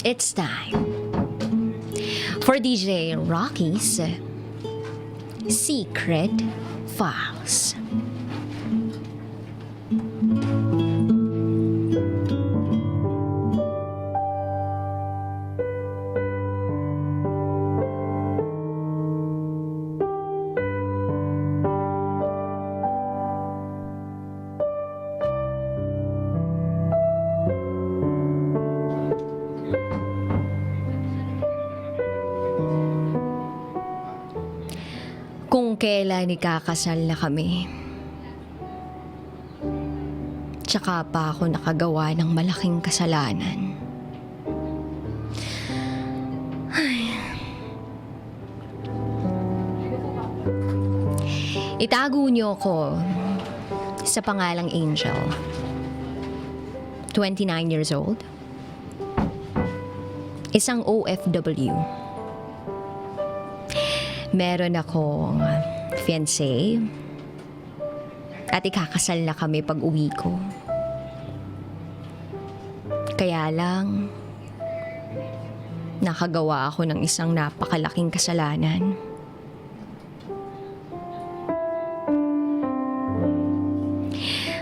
It's time for DJ Raqi's Secret Files. Kung kailan ikakasal na kami, tsaka pa ako nakagawa ng malaking kasalanan. Ay. Itago niyo ko sa pangalang Angel. 29 years old. Isang OFW. Meron akong fiance at ikakasal na kami pag uwi ko. Kaya lang, nakagawa ako ng isang napakalaking kasalanan.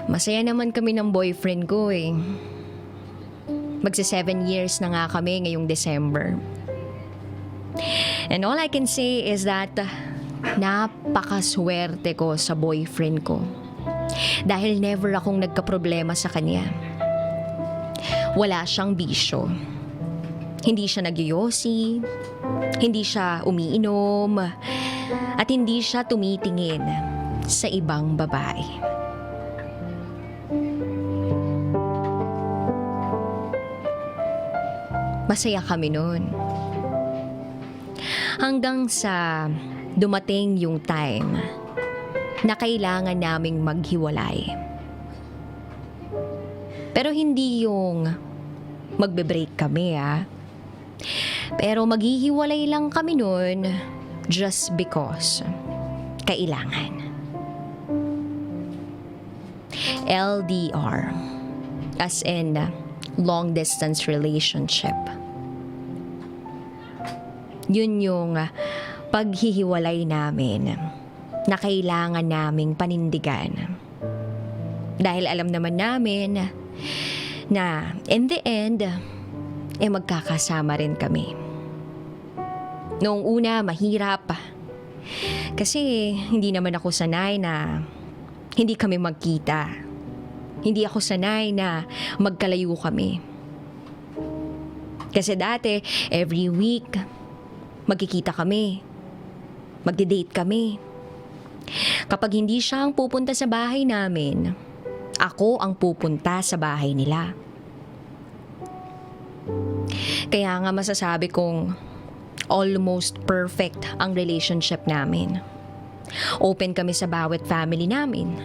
Masaya naman kami ng boyfriend ko eh. Magsa 7 years na nga kami ngayong December. And all I can say is that napakaswerte ko sa boyfriend ko. Dahil never akong nagkaproblema sa kanya. Wala siyang bisyo. Hindi siya nagyoyosi, hindi siya umiinom, at hindi siya tumitingin sa ibang babae. Masaya kami noon. Hanggang sa dumating yung time na kailangan naming maghiwalay. Pero hindi yung magbe-break kami Pero maghihiwalay lang kami nun just because kailangan. LDR, as in long distance relationship. Yun yung paghihiwalay namin na kailangan naming panindigan. Dahil alam naman namin na in the end, magkakasama rin kami. Noong una, mahirap. Kasi hindi naman ako sanay na hindi kami magkita. Hindi ako sanay na magkalayo kami. Kasi dati, every week, magkikita kami. Magde-date kami. Kapag hindi siya ang pupunta sa bahay namin, ako ang pupunta sa bahay nila. Kaya nga masasabi kong almost perfect ang relationship namin. Open kami sa bawat family namin.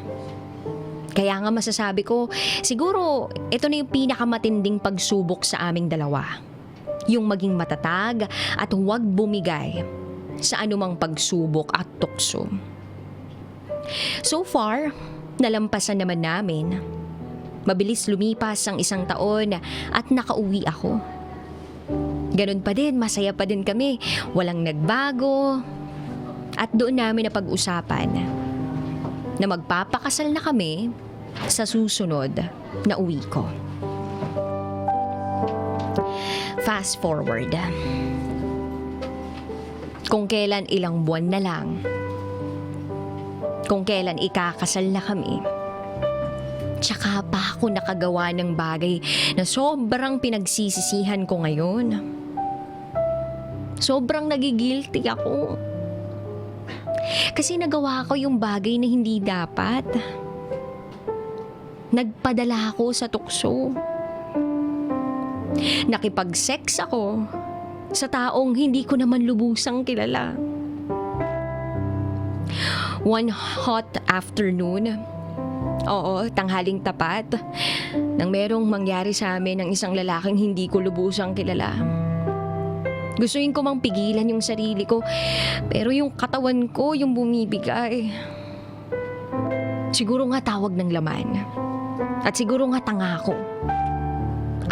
Kaya nga masasabi ko, siguro ito na yung pinakamatinding pagsubok sa aming dalawa. Yung maging matatag at huwag bumigay sa anumang pagsubok at tukso. So far, nalampasan naman namin. Mabilis lumipas ang 1 taon at nakauwi ako. Ganun pa din, masaya pa din kami. Walang nagbago. At doon namin napag-usapan na magpapakasal na kami sa susunod na uwi ko. Fast forward. Kung kailan ilang buwan na lang. Kung kailan ikakasal na kami. Tsaka pa ako nakagawa ng bagay na sobrang pinagsisisihan ko ngayon. Sobrang nagigilty ako. Kasi nagawa ko yung bagay na hindi dapat. Nagpadala ako sa tukso. Nakipag-sex ako sa taong hindi ko naman lubusang kilala. One hot afternoon, tanghaling tapat, nang merong mangyari sa amin ng isang lalaking hindi ko lubusang kilala. Gustuin ko mang pigilan yung sarili ko, pero yung katawan ko yung bumibigay. Siguro nga tawag ng laman. At siguro nga tanga ko.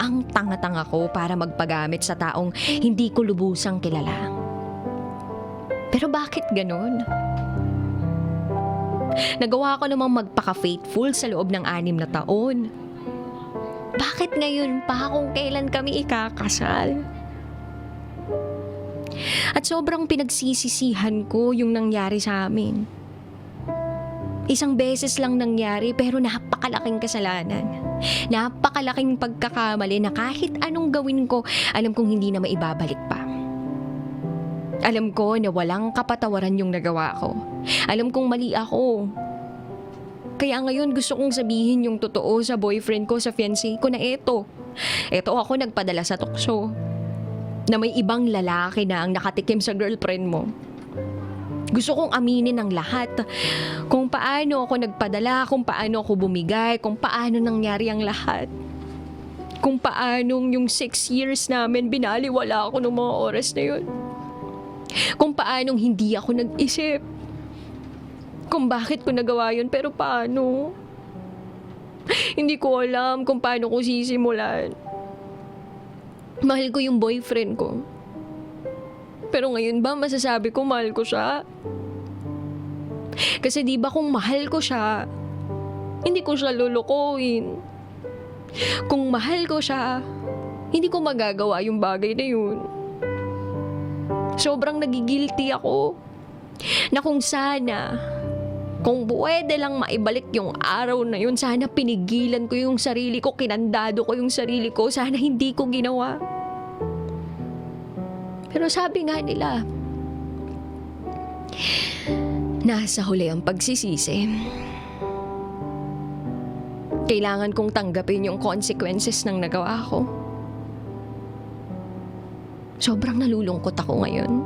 Ang tanga-tanga ko para magpagamit sa taong hindi ko lubusang kilala. Pero bakit ganun? Nagawa ko namang magpaka-faithful sa loob ng 6 na taon. Bakit ngayon pa kung kailan kami ikakasal? At sobrang pinagsisisihan ko yung nangyari sa amin. Isang beses lang nangyari pero napakalaking kasalanan. Napakalaking pagkakamali na kahit anong gawin ko, alam kong hindi na maibabalik pa. Alam ko na walang kapatawaran yung nagawa ko. Alam kong mali ako. Kaya ngayon gusto kong sabihin yung totoo sa boyfriend ko, sa fiance ko na eto ako nagpadala sa tukso. Na may ibang lalaki na ang nakatikim sa girlfriend mo. Gusto kong aminin ang lahat. Kung paano ako nagpadala, kung paano ako bumigay, kung paano nangyari ang lahat. Kung paano yung 6 years namin binaliwala ako ng mga oras na yun. Kung paano hindi ako nag-isip. Kung bakit ko nagawa yun, pero paano? Hindi ko alam kung paano ko sisimulan. Mahal ko yung boyfriend ko. Pero ngayon ba masasabi ko mahal ko siya? Kasi di ba kung mahal ko siya, hindi ko siya lulukuin. Kung mahal ko siya, hindi ko magagawa yung bagay na yun. Sobrang nagigilty ako na kung sana, kung pwede lang maibalik yung araw na yun, sana pinigilan ko yung sarili ko, kinandado ko yung sarili ko, sana hindi ko ginawa. Pero sabi nga nila, nasa huli ang pagsisisi. Kailangan kong tanggapin yung consequences ng nagawa ko. Sobrang nalulungkot ako ngayon.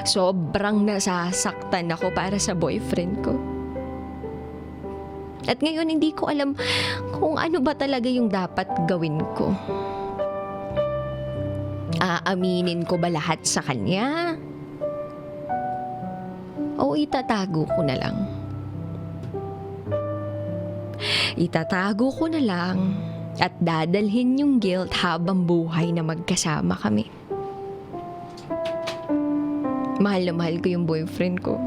Sobrang nasasaktan ako para sa boyfriend ko. At ngayon hindi ko alam kung ano ba talaga yung dapat gawin ko. Aaminin ko ba lahat sa kanya? O itatago ko na lang? Itatago ko na lang at dadalhin yung guilt habang buhay na magkasama kami. Mahal na mahal ko yung boyfriend ko.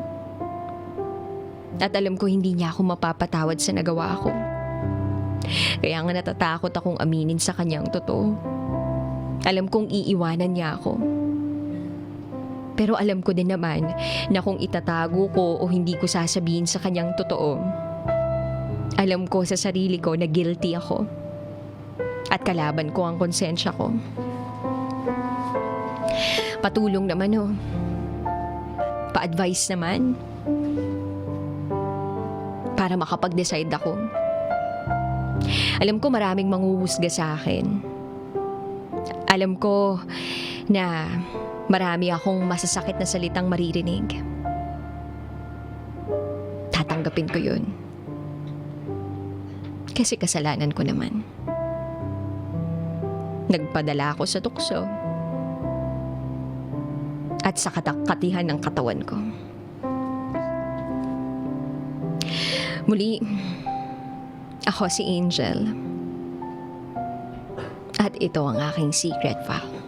At alam ko hindi niya ako mapapatawad sa nagawa ko. Kaya nga natatakot akong aminin sa kanyang totoo. Alam kong iiwanan niya ako. Pero alam ko din naman na kung itatago ko o hindi ko sasabihin sa kanyang totoo, alam ko sa sarili ko na guilty ako. At kalaban ko ang konsensya ko. Patulong naman oh. Pa-advise naman. Para makapag-decide ako. Alam ko maraming manghuhusga sa akin. Alam ko na marami akong masasakit na salitang maririnig. Tatanggapin ko yun. Kasi kasalanan ko naman. Nagpadala ako sa tukso. At sa katakatihan ng katawan ko. Muli, ako si Angel. At ito ang aking secret file.